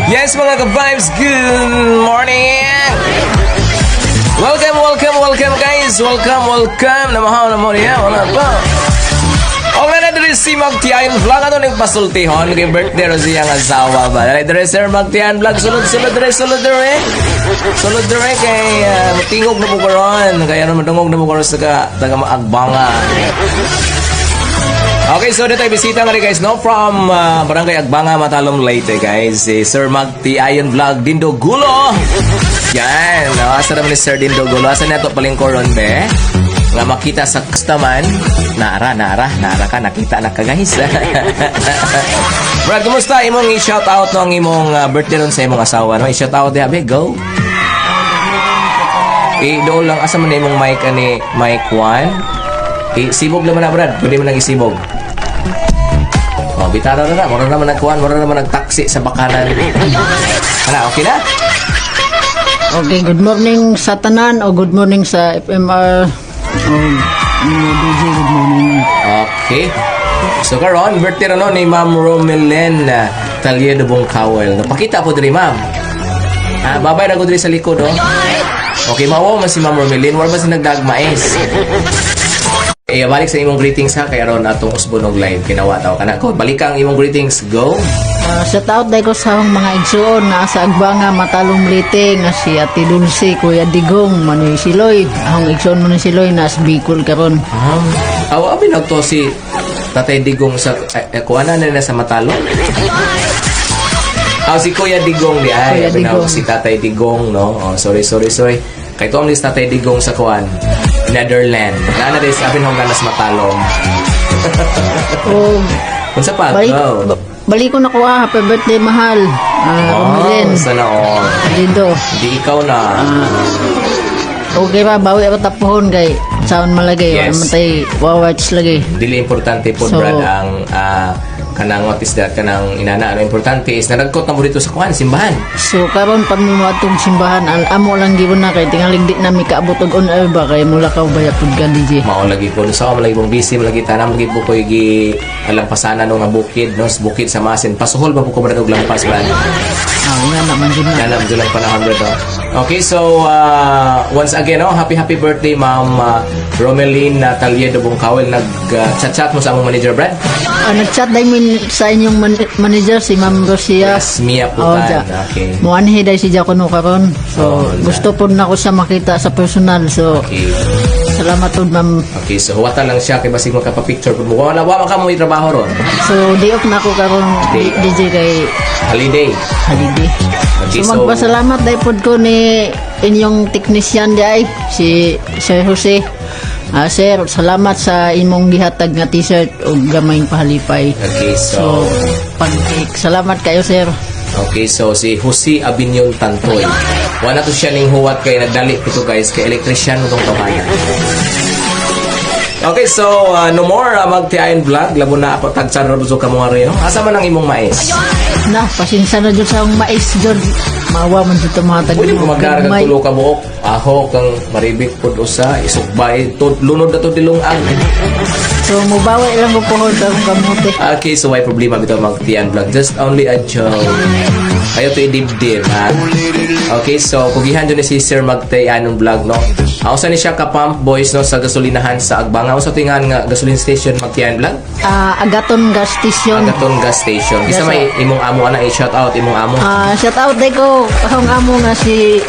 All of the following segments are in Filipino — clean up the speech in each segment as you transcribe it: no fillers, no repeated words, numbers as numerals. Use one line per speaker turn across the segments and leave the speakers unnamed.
Yes mga ka-vibes, good morning! Welcome guys! Welcome! Namahaw na mo niya, wala pa. O nga na diri si Magtiayon Vlog, ano nang pasultihon kay birthday ro siyang asawa ba? Diri Sir Magtiayon Vlog, sulod diri kay matingog na po karon, kaya naman dungog na po karon sa taga Agbanga. Okay, so dito ay bisita nga rin guys, no? From Barangay Agbanga, Matalom, Leyte guys. Si Sir Magtiayon Vlog, Dindo Gulo. Yan, asa naman ni Sir Dindo Gulo. Asa na ito palingkoron, be? Nga makita sa customan. Nara ka, nakita na ka guys. Brad, kumusta? Imong i-shout out no, ang imong birthday nun sa imong asawa, no? I-shout out diha, be, go. Doon lang, asa man na imong mic ani, mic 1. Sibog naman na, Brad. Pwede mo nang isibog. Oh, bitara na. Mura naman nagkuhan. Mura naman nagtaksi sa bakanan. Ano, okay na?
Okay, good morning sa tanan o good morning sa FMR. DJ, good morning.
Okay. So, karon, birthday na no, ni Ma'am Romelen Taliedo Bongkawel. Napakita po diri, Ma'am. Babay na ko diri sa likod, oh. Okay, mawaw man si Ma'am Romelen. Wala ba si nagdagmais? Balik sa imong greetings ha, kaya ron atong usbonog live kinawa tao kana ko. Balik ang imong greetings, go.
Shout out dai ko sa akong mga igsuon na sa Agbanga, Matalom, Leyte nga si Ate Dulce, Kuya Digong, Manoy Siloy. Akong igsuon mo ni Siloy na sa Bicol karon.
Abi nagto si Tatay Digong sa kuana na sa Matalom. Si Kuya Digong di ay, si Tatay Digong, no. Oh, sorry. Kay to si Tatay Digong sa kuan. Netherlands. Nana des abin hong ganas Matalom. Unsa pa?
Balik ko na ko happy birthday mahal. Romelen.
Sana all.
Dindo.
Di ikaw na.
Okay ba, bawi ako tapuhon kay saon malagay.
Yes.
Matay watch lagi.
Dili importante po, so, Brad, ang kanang what is that, kanang inana. Ano importante is naragkot na mo dito sa kuhan, simbahan.
So karon pag mo atong simbahan, amo lang gibon na kay tingalig di na mi kaabot og on air ba kay mula ka baya pud ka DJ.
Mao lagi po sa lagi pong busy lagi tanam lagi po ko gi alampasana no nga bukid no, bukid sa Masin. Pasuhol ba po ko brad og lampas brad.
Nga naman dun na.
Nga naman dun lang panahon brad. Okay, so once again, no, happy birthday Ma'am Romelin Taliedo Bongkawel. Nag-chat mo sa among manager Brad?
Nag-chat dahil sa inyong manager si Ma'am Rosia.
Yes, Mia Putan. Okay.
Muanhi dahil si Jacono karon. So gusto po na ko siya makita sa personal. So
okay.
Salamat po Ma'am.
Okay, so huwatan lang siya kay basig magka-picture po mo. Wala ka mo itrabaho ron.
So day off na ako karon DJ kay
holiday. Okay,
so magpasalamat dahil po ko ni inyong technician di si Sir Jose. Sir, salamat sa imong gihatag nga t-shirt o gamayng pahalipay.
Okay, so
pag-cake. Salamat kayo, sir.
Okay, so si Jose Abinyon Tantoy. Wala to siya ning huwat kay nagdali ito guys kay electrician utong tawanan. Okay, so no more Magtiayon Vlog. Labo na apat tagsan rabuso ka mga rin. Asa man ang imong mais?
Na, pasinsa na dyan sa akong mais dyan. Maawa man dito mga tag.
Pwede mo magdara kang tulo ka buok. Aho kang maribik po usa. Isukbay. Lunod na to dilungang.
So, mubawi lang ko po sa kamuti.
Okay, so may problema bito Magtiayon Vlog. Just only a joke. Kayo to idibdib, ha? Okay, so kugihan dyan si Sir Magtiayon Vlog, no? Ausa ni siya ka-pump boys, no, sa gasolinahan sa Agbanga. Ausa tingan nga gasoline station Magtiayon Vlog?
Agaton Gas Station.
Agaton Gas Station. Isa may imong amo ana i-shout out imong amo.
Shout out day ko. Akong amo nga si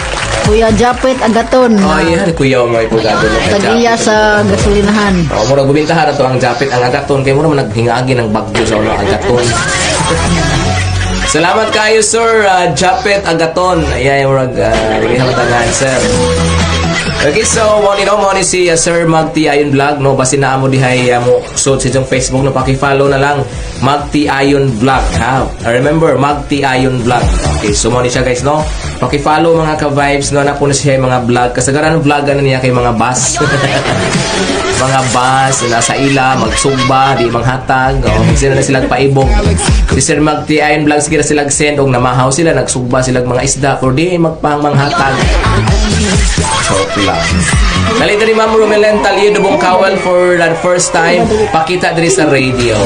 Kuya Japet Agaton.
Oh, yan. Kuya may pugado no.
Tagiya sa gasolinahan.
Mura gumintahan to ang Japet ang Agaton kay mura man naghingagi ng bagyo sa ulo Agaton. Salamat kayo sir Japet Agaton. Ayan murag gihamatangan sir. Okay, so mo ni si Sir Magtiayon Vlog, no, basi na amo dihay mo search sa Facebook, no, paki-follow na lang Magtiayon Vlog, ha. Remember Magtiayon Vlog. Okay, so mo ni siya guys, no. Paki-follow mga ka-vibes no, na po na siya yung mga vlog. Kasagaran ng vlog na niya kay mga bus. Mga bus, nasa ila, magsugba, di manghatag. Sila na silang paibog. Si Sir Magti Ayon Vlog, sige na silang send. Og namahaw sila, nagsugba silang mga isda. Pero di magpanghatag. Joke lang. Nalito ni Ma'am Romelen Taliedo Bungkawel for the first time. Pakita diri sa radio.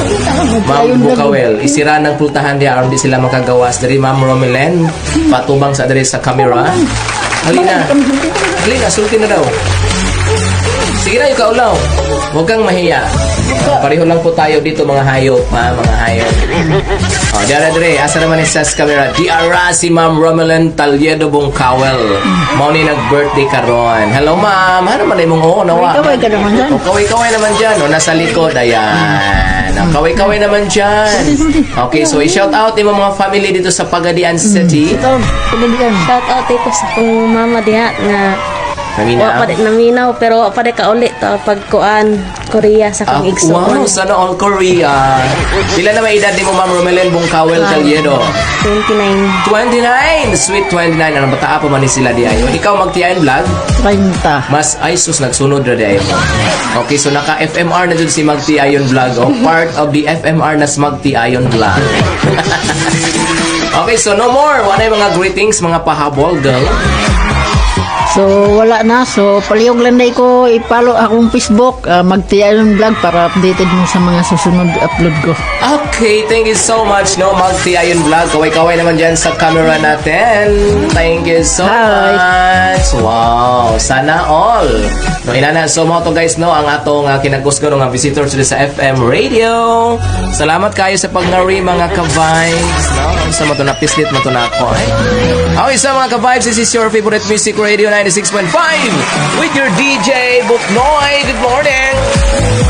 Ma'am Bungkawel, isira ng pultahan diya aron di sila makagawas. Diri Ma'am Romelen, patubang sa diri sa camera. Halina. Halina, sulti na daw. Sige na, yung kaulaw. Huwag kang mahiya. Pareho lang po tayo dito mga hayop, ha? Mga hayop. O, diara dire. Asa naman isa sa camera? Diara si Ma'am Romelan Taliedo Bungkawel. Mao ni nag-birthday karon. Hello, Ma'am. Ano man imong oo, nawa?
Kaway ka naman dyan.
O, kaway-kaway naman dyan. O, nasa likod. Ayan. O, kaway-kaway naman dyan. Okay, so i-shout out yung mga family dito sa Pagadian City.
Ito, pagalian.
Shout out ko sa kong mama diha nga
Mamina.
wa pa di naminaw pero wa pa di ka ulit pagkuan Korea sa kong igsoon.
Wow, sana all Korea. Ilan na may edad ni mo, Ma'am Romelen Bungkawel Taliedo?
29.
29! Sweet 29. Anong bata pa man ni sila di ayo? Ikaw magtiyain vlog?
30.
Mas ay sus nagsunod ra di ayo. Okay, so naka FMR na dun si Magti Ayon Vlog. O part of the FMR na si Magti Ayon Vlog. Okay, so no more. Wala yung mga greetings, mga pahabol, girl.
So, wala na. So, palihog lang na ko ipalo akong Facebook. Magtiyan ng vlog para updated mo sa mga susunod upload ko.
Okay, thank you so much, no? Magti Ayon Vlog. Kaway-kaway naman dyan sa camera natin. Thank you so much. Wow, sana all. No, inana, so mo to guys, no? Ang atong kinagos ko nga visitors dito sa FM Radio. Salamat kayo sa pag-ngari, mga ka-vibes, no? Sa mo to na pislit mo to na ako, eh? Okay, so mga ka-vibes, this is your favorite music radio 96.5 with your DJ Buknoy. Good morning!